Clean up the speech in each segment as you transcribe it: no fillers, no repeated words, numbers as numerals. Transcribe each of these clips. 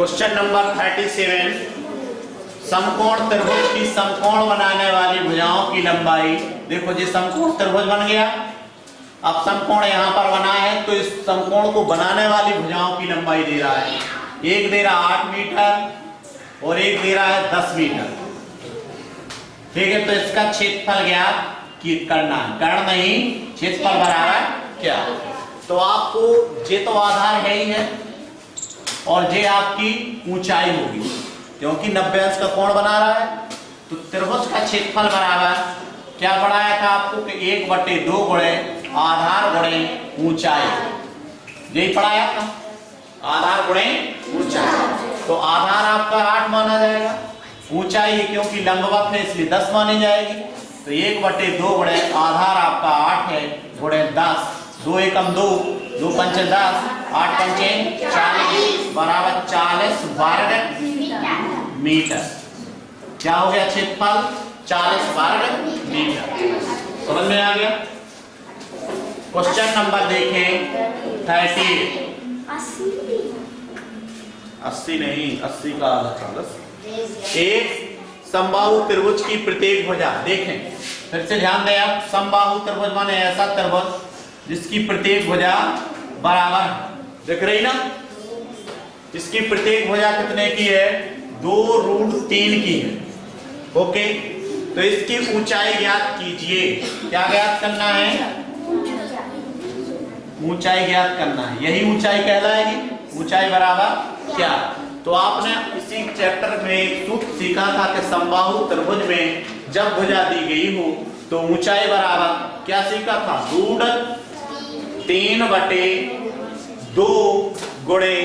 Question number 37, समकोण त्रिभुज की समकोण बनाने वाली भुजाओं की लंबाई। देखो जी समकोण त्रिभुज बन गया। अब समकोण यहाँ पर बना है तो इस समकोण को बनाने वाली भुजाओं की लंबाई दे रहा है। एक दे रहा 8 मीटर और एक दे रहा है 10 मीटर। ठीक है, तो इसका क्षेत्रफल ज्ञात करना है। कर्ण नहीं, क्षेत्रफल बराबर क्या। तो आपको ये तो आधार है ही है और ये आपकी ऊंचाई होगी, क्योंकि 90 अंश का कोण बना रहा है। तो त्रिभुज का क्षेत्रफल बराबर क्या पढ़ाया था आपको कि 1/2 गुणे आधार गुणे ऊंचाई। यही पढ़ाया था, आधार गुणे ऊंचाई। तो आधार आपका 8 माना जाएगा, ऊंचाई क्योंकि लंबवत है इसलिए 10 मानी जाएगी। तो 1/2 गुणे आधार आपका 8 है गुणे 10। 2 एकम 2, 2 पंचे 10, 8 पंचे 40 बराबर 40 वर्ग मीटर। क्या हो गया क्षेत्रफल? 40 वर्ग मीटर। समझ में आ गया। क्वेश्चन नंबर देखें 30। 80 नहीं, 80 का आधा 40। एक समबाहु त्रिभुज की प्रत्येक भुजा। देखें फिर से ध्यान दें आप, समबाहु त्रिभुज माने ऐसा त्रिभुज जिसकी प्रत्येक भुजा बराबर, देख रही ना, इसकी प्रत्येक भुजा कितने की है? 2√3 की है। ओके, तो इसकी ऊंचाई ज्ञात कीजिए। क्या ज्ञात करना है? ऊंचाई ज्ञात करना है। यही ऊंचाई कहलाएगी। ऊंचाई बराबर क्या। तो आपने इसी चैप्टर में एक सूत्र सीखा था कि समबाहु त्रिभुज में जब भुजा दी गई हो तो ऊंचाई बराबर क्या सीखा था? √3/2 गुणे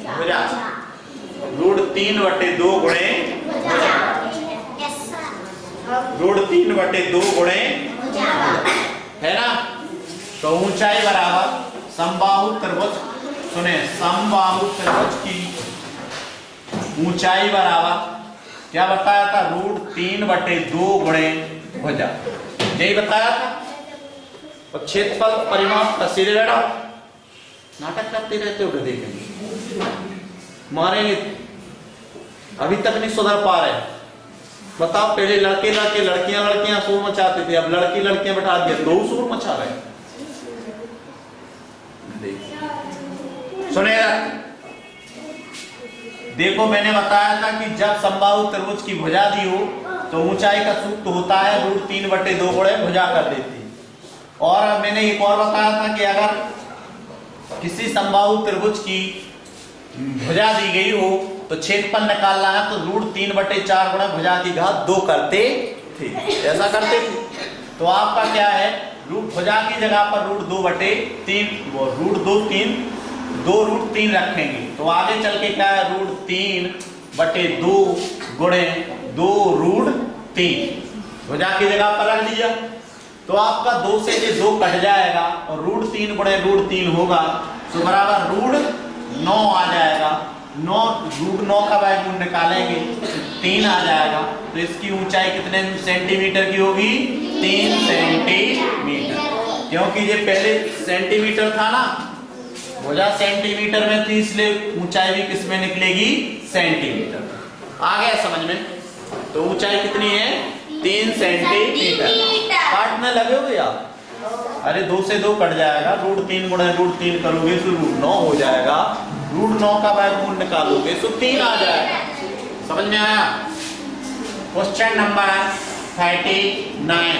भुजा। √3/2 गुणे √3/2 गुणे है ना। तो ऊंचाई बराबर समबाहु त्रिभुज, सुने, समबाहु त्रिभुज की ऊंचाई बराबर क्या बताया था? √3/2 गुणे भुजा। यही बताया था। और क्षेत्रफल परिमाप का सिरे लड़ा। नाटक करते रहते हो, देखेंगे मारेंगे। अभी तक नहीं सुधर पा रहे। बताओ, पहले लड़के लड़के लड़कियां लड़कियां शोर मचाते थे, अब लड़की लड़कियां बैठा दिया तो शोर मचा रहे। सुने, देखो मैंने बताया था कि जब समबाहु त्रिभुज की भुजा दी हो तो ऊंचाई का सूत्र होता है √3/2 गुणे भुजा कर देती। और मैंने एक और बताया था कि अगर किसी समबाहु त्रिभुज की भुजा दी गई हो तो क्षेत्रफल निकालना है तो √3/4 गुणे भुजा की घात 2 करते थे। ऐसा करते थे। तो आपका क्या है? भुजा की जगह पर √2/3 रखेंगे। तो आगे चल के क्या है? √3/2 गुणे 2√3 भुजा की जगह पर रख दिया। तो आपका 2 से ये 2 कट जाएगा और √3 गुणे √3 होगा तो बराबर √9 आ जाएगा। 9 का वर्गमूल निकालेंगे 3 आ जाएगा। तो इसकी ऊंचाई कितने सेंटीमीटर की होगी? 3 सेंटीमीटर। क्योंकि ये पहले सेंटीमीटर था ना, भुजा सेंटीमीटर में थी, इसलिए ऊंचाई भी किस में निकलेगी? सेंटीमीटर। आ गया समझ में। तो ऊंचाई कितनी है? 3 सेंटीमीटर। काटने लगे हो आप? अरे 2 से 2 कट जाएगा। √3 गुणे √3 करोगे तो √9 हो जाएगा। √9 का वर्गमूल निकालोगे तो 3 आ जाएगा। समझ में आया। Question number 39।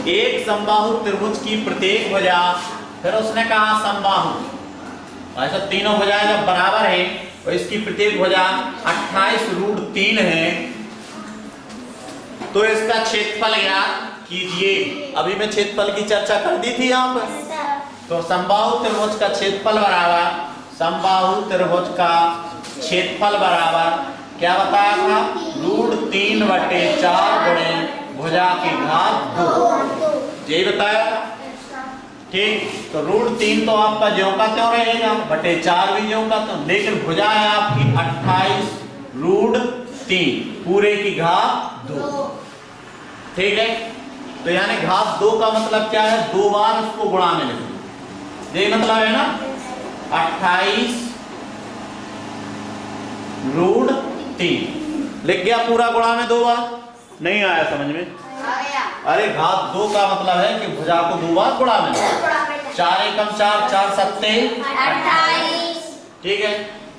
एक समबाहु त्रिभुज की प्रत्येक भुजा, फिर उसने कहा समबाहु, ऐसा तीनों भुजाएं जब बराबर है और इसकी प्रत्येक भुजा 28√3 है तो इसका क्षेत्रफल ज्ञात कीजिए। अभी मैं क्षेत्रफल की चर्चा कर दी थी यहाँ पर। तो समबाहु त्रिभुज का क्षेत्रफल बराबर, समबाहु त्रिभुज का क्षेत्रफल बराबर क्या बताया था? √3/4 गुणे भुजा की घात 2। यही बताया था। ठीक, तो √3 तो आपका ज्यों का त्यों रहेगा, बटे 4 भी ज्यों का त्यों, लेकिन भुजा है आपकी 28√3 पूरे की घात 2। ठीक है, तो यानी घात 2 का मतलब क्या है? 2 बार उसको गुणा में लिख दो। यही मतलब है ना। 28 3 लिख गया पूरा गुणा में 2 बार, नहीं आया समझ में? अरे घात 2 का मतलब है कि भुजा को 2 बार गुणा में, 4 एकम 4, 4 सत्ते 28, ठीक है।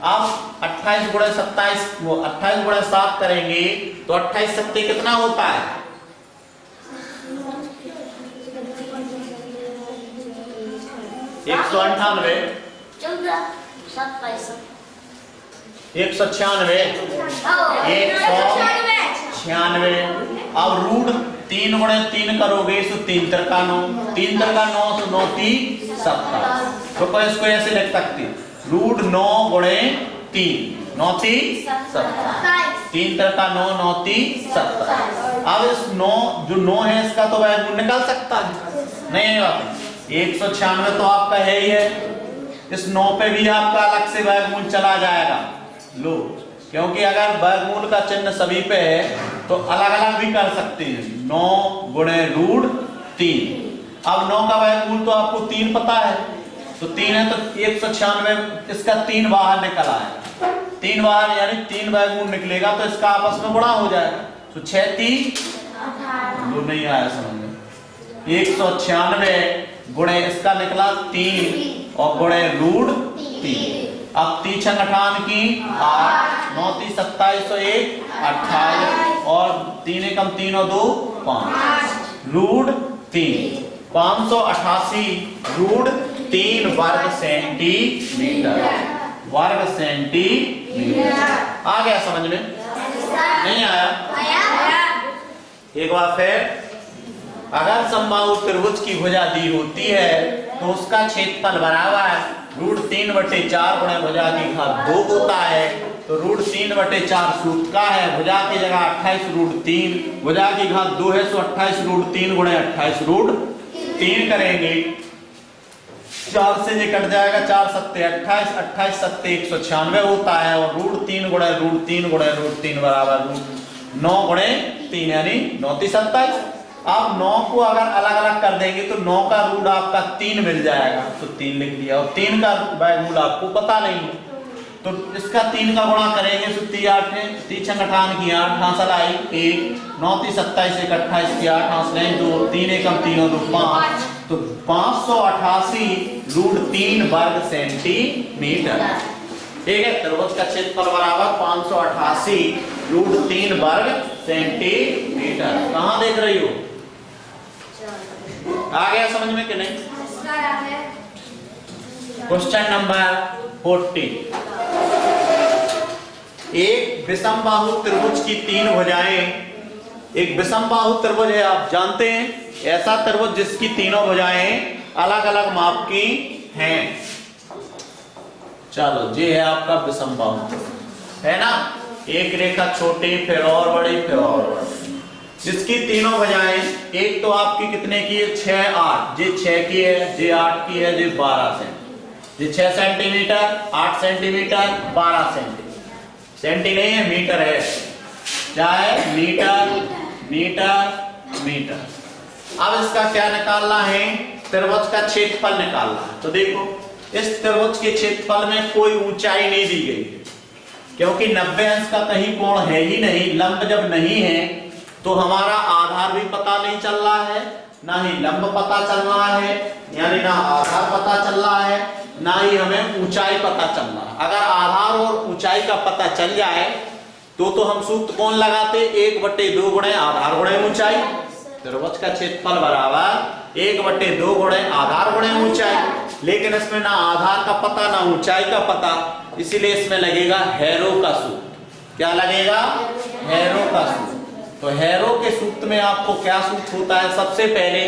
अब 28 गुणे 27, वो 28 गुणे 7 करेंगे तो 28 सत्ते कितना होता है? 198, 196, 196। अब रूट 3 गुणे 3 करोगे तो 3 त्रिका 9, 3 त्रिका 9 तो 9 3 27। तो इसको ऐसे लिख सकते रूट 9 गुणे 3, 9 3 27, 3 त्रिका 9, 9 3 27। अब इस 9 जो 9 है इसका तो वर्गमूल निकाल सकता है नहीं बात, 196 तो आपका है ही है, इस 9 पे भी आपका अलग से वर्गमूल चला जाएगा लो, क्योंकि अगर वर्गमूल का चिन्ह सभी पे है तो अलग अलग भी कर सकते हैं। 9 गुणे रूट 3, अब 9 का वर्गमूल तो आपको 3 पता है, तो 3 है तो 196, इसका 3 बाहर निकल आएगा, 3 बाहर यानी 3 वर्गमूल निकलेगा तो इसका आपस में गुणा हो जाएगा, तो 6 3 तो नहीं आया समझ में। 196 गुणे इसका निकला 3 और गुणे रूट 3। अब 3 छंग 58 की 8, 9 3 27 तो 1 28 और 3 एकम 3 और 2 5 रूट 3, 588 रूट 3 वर्ग सेंटीमीटर, वर्ग सेंटीमीटर। आ गया समझ में? नहीं आया? एक बार फिर, अगर समबाहु त्रिभुज की भुजा दी होती है तो उसका क्षेत्रफल बराबर रूट 3/4 गुणे भुजा की घात 2 होता है, तो रूट 3/4 सूत्र का है, भुजा की जगह 28 रूट 3, भुजा की घात 2 है तो 28 रूट 3 गुणे 28 रूट 3 करेंगे, 4 से ये कट जाएगा, 4 सत्ते 28, 28 सत्ते 196 होता है, और रूट 3 गुणे रूट 3 गुणे रूट 3 बराबर रूट 9 गुणे 3 यानी 9 3 27। अब 9 को अगर अलग अलग कर देंगे तो 9 का रूट आपका 3 मिल जाएगा, तो 3 लिख दिया, और 3 का वर्गमूल आपको पता नहीं है तो इसका 3 का गुणा करेंगे तो 3 8 में 3 छंग 58 की 8 हासिल आई 1, 9 3 27 1 28 की 8 हासिल आई 2, 3 एकम 3 और 2 5, तो 588 रूट 3 वर्ग सेंटीमीटर। ठीक है, त्रिभुज का क्षेत्रफल बराबर 588 रूट 3 वर्ग सेंटीमीटर। कहां देख रही हो? आ गया समझ में कि नहीं? क्वेश्चन नंबर 40, एक विषमबाहु त्रिभुज की 3 भुजाएं, एक विषमबाहु त्रिभुज है आप जानते हैं, ऐसा त्रिभुज जिसकी तीनों भुजाएं अलग अलग माप की हैं। चलो ये है आपका विषमबाहु, है ना, एक रेखा छोटी फिर और बड़ी फिर और बड़ी, जिसकी तीनों भुजाएं, एक तो आपकी कितने की है 6 8, ये 6 की है, ये 8 की है, ये 12 सेंटीमीटर, ये 6 सेंटीमीटर 8 सेंटीमीटर 12 सेंटीमीटर, सेंटी नहीं है मीटर है, क्या है मीटर मीटर मीटर। अब इसका क्या निकालना है? त्रिभुज का क्षेत्रफल निकालना है। तो देखो इस त्रिभुज के क्षेत्रफल में कोई ऊंचाई नहीं दी गई है, क्योंकि 90 अंश का कहीं कोण है ही नहीं, लंब जब नहीं है तो हमारा आधार भी पता नहीं चल रहा है, ना ही लंब पता चल रहा है, यानी ना आधार पता चल रहा है, ना ही हमें ऊंचाई पता चल रहा है। अगर आधार और ऊंचाई का पता चल जाए तो हम सूत्र कौन लगाते? 1/2 गुणे आधार गुणे ऊंचाई। त्रिभुज का क्षेत्रफल बराबर 1/2 गुणे आधार गुणे ऊंचाई, लेकिन इसमें ना आधार का पता ना ऊंचाई का पता, इसीलिए इसमें लगेगा हैरो का सूत्र। क्या लगेगा? हैरो का सूत्र। तो हैरो के सूत्र में आपको क्या सूत्र होता है? सबसे पहले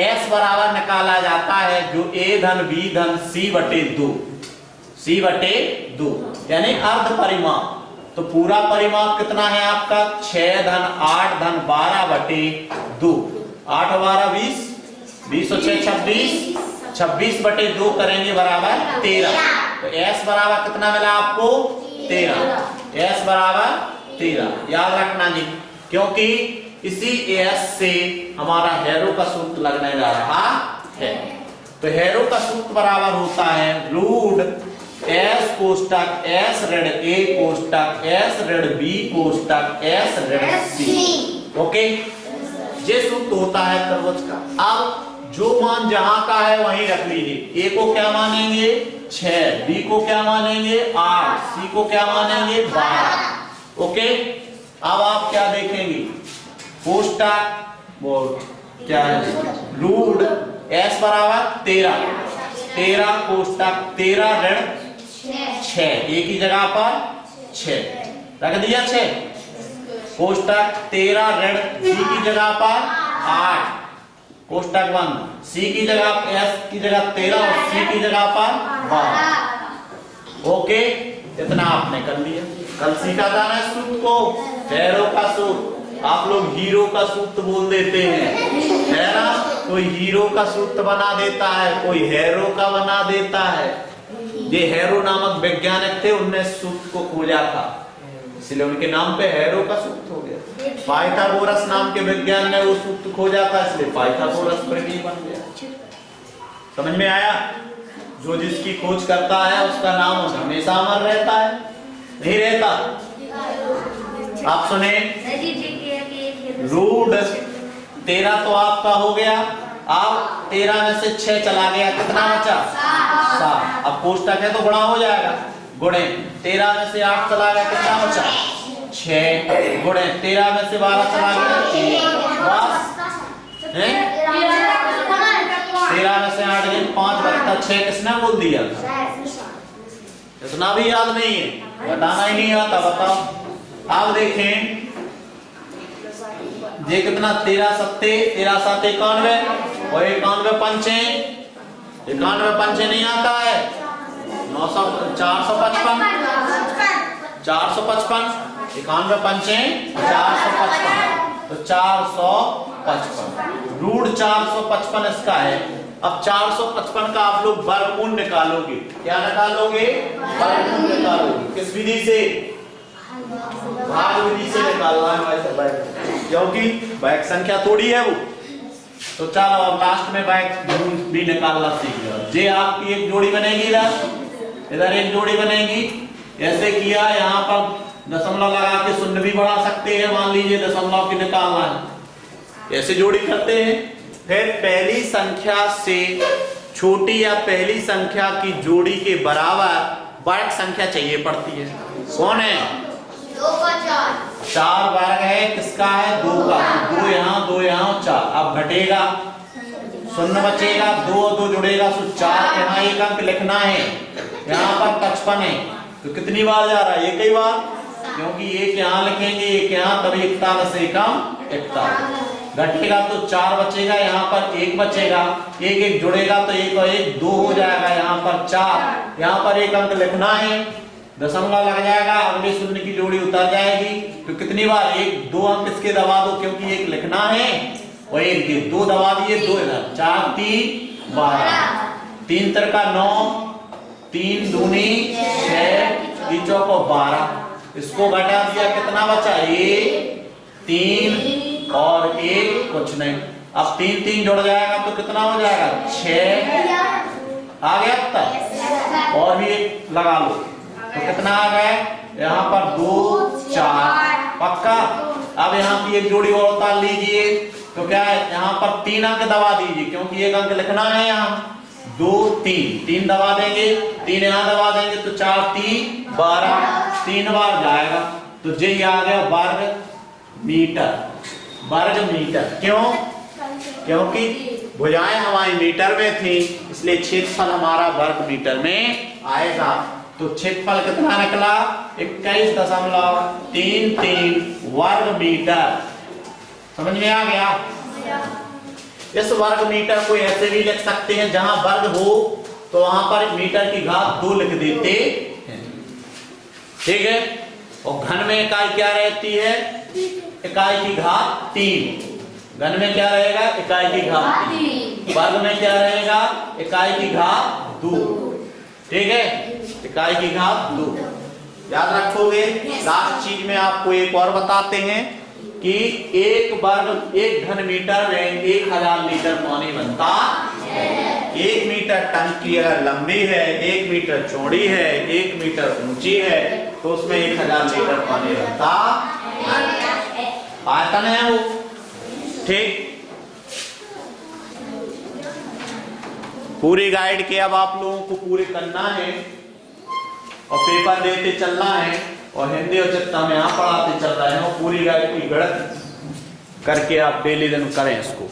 S बराबर निकाला जाता है जो A धन B धन C/2, C/2 यानी अर्ध परिमाप। तो पूरा परिमाप कितना है आपका? 6 धन 8 धन 12/2, 8 12 20, 20 और 6 26, 26/2 करेंगे बराबर 13। तो S बराबर कितना मिला आपको? 13। S बराबर 13 याद रखना जी, क्योंकि इसी S से हमारा हैरो का सूत्र लगने जा रहा है। तो हैरो का सूत्र बराबर होता है रूट S कोष्टक S ऋण A कोष्टक S ऋण B कोष्टक S ऋण C। ओके, ये सूत्र होता है त्रिभुज का। अब जो मान जहां का है वहीं रख लीजिए। A को क्या मानेंगे 6, B को क्या मानेंगे 8, C को क्या मानेंगे 12। ओके, अब आप क्या देखेंगे, कोष्टक वो क्या है रूट S बराबर 13 कोष्टक 13 ऋण 6, एक ही जगह पर 6 रख दिया। 6 कोष्टक 13 ऋण B की जगह पर 8 कोष्टक बंद, C की जगह S की जगह 13 और C की जगह पर 12। ओके, इतना आपने कर लिया। कल सीखा था ना सूत्र को, हैरो का सूत्र। आप लोग हीरो का सूत्र बोल देते हैं, है ना? कोई हीरो का सूत्र बना देता है, कोई हैरो का बना देता है। ये हैरो नामक वैज्ञानिक थे, उनने सूत्र को खोजा था, इसलिए उनके नाम पे हैरो का सूत्र हो गया। पाइथागोरस नाम के विज्ञान ने वो सूत्र खोजा था, इसलिए पाइथागोरस प्रमेय बन गया। समझ में आया? जो जिसकी खोज करता है उसका नाम हमेशा अमर रहता है, नहीं रहता? आप सुने, रूट 13 तो आपका हो गया। अब 13 में से 6 चला गया, कितना बचा 7। अब कोष्टक है तो गुणा हो जाएगा, गुणे 13 में से 8 चला गया, कितना बचा 6, गुणे 13 में से 12 चला गया 1, 13 में से 8 गए 5 बचता 6। किसने बोल दिया था? इतना भी याद नहीं है, बताना ही नहीं आता। बताओ, आप देखें ये कितना 13 सत्ते 13 7 91 और 91 पंचे 91 पंचे नहीं आता है 900 455 455 91 पंचे 455 तो 455 रूट 455 इसका है। अब 455 का आप लोग वर्गमूल निकालोगे। क्या निकालोगे? वर्गमूल निकालोगे। किस विधि से? भाग विधि से निकालना है वैसे, क्योंकि बैक संख्या थोड़ी है वो। तो चलो अब लास्ट में बैक भी निकालना सीख लो। जे आपकी एक जोड़ी बनेगी, इधर एक जोड़ी बनेगी। ऐसे किया, यहाँ पर दशमलव लगा के शून्य भी बढ़ा सकते हैं, मान लीजिए दशमलव की निकालना है, ऐसे जोड़ी करते हैं। फिर पहली संख्या से छोटी या पहली संख्या की जोड़ी के बराबर वर्ग संख्या चाहिए पड़ती है। कौन है? 2 का 4 वर्ग है, किसका है? 2 का। 2 यहाँ 2 यहाँ 4। अब घटेगा, शून्य बचेगा, 2 और 2 जुड़ेगा तो 4। यहाँ एक अंक लिखना है, यहाँ पर 55 है तो कितनी बार जा रहा है? एक ही बार, क्योंकि एक यहाँ लिखेंगे एक यहाँ, तभी 41 से कम 41 घटेगा तो 4 बचेगा, यहाँ पर 1 बचेगा, एक एक जुड़ेगा तो 1 और 1 2 हो जाएगा, यहाँ पर 4। यहाँ पर एक अंक लिखना है, दशमलव लग जाएगा, अगले शून्य की जोड़ी उतर जाएगी तो कितनी बार? 1 2 अंक इसके दबा दो, क्योंकि एक लिखना है और एक 2 दबा दिए, 2 इधर, 4 3 12 3 3 का 9 3 दूनी 6 3 चौको 12। इसको घटा दिया, कितना बचा? 1 3 और 1 कुछ नहीं। अब 3 3 जुड़ जाएगा तो कितना हो जाएगा? 6 आ गया तक, और भी एक लगा लो तो कितना आ गया? यहाँ पर 2 4 पक्का। अब यहाँ की एक जोड़ी और उतार लीजिए तो क्या है? यहाँ पर 3 अंक दबा दीजिए, क्योंकि एक अंक लिखना है। यहाँ 2 3 3 दबा देंगे, 3 यहाँ दबा देंगे तो 4 3 12 3 बार जाएगा तो यही आ गया वर्ग मीटर। वर्ग मीटर क्यों? क्योंकि भुजाएं हमारी मीटर में थी, इसलिए क्षेत्रफल हमारा वर्ग मीटर में आएगा। तो क्षेत्रफल कितना निकला? 21.33 वर्ग मीटर। समझ में आ गया? इस वर्ग मीटर को ऐसे भी लिख सकते हैं, जहां वर्ग हो तो वहां पर मीटर की घात 2 लिख देते हैं, ठीक है। और घन में इकाई क्या रहती है? इकाई की घात 3। घन में क्या रहेगा? इकाई की घात 3। वर्ग में क्या रहेगा? इकाई की घात 2, ठीक है, इकाई की घात 2। याद रखोगे। लास्ट चीज में आपको एक और बताते हैं कि एक घन मीटर में 1000 लीटर पानी बनता है। 1 मीटर टंकी अगर लंबी है, 1 मीटर चौड़ी है, 1 मीटर ऊंची है, तो उसमें 1000 लीटर पानी रहता आयतन है वो। ठीक, पूरी गाइड के अब आप लोगों को पूरे करना है और पेपर देते चलना है और हिंदी और चित्ता में यहाँ पढ़ाते चल रहे हैं और पूरी गाइड की गणित करके आप डेली दिन करें इसको।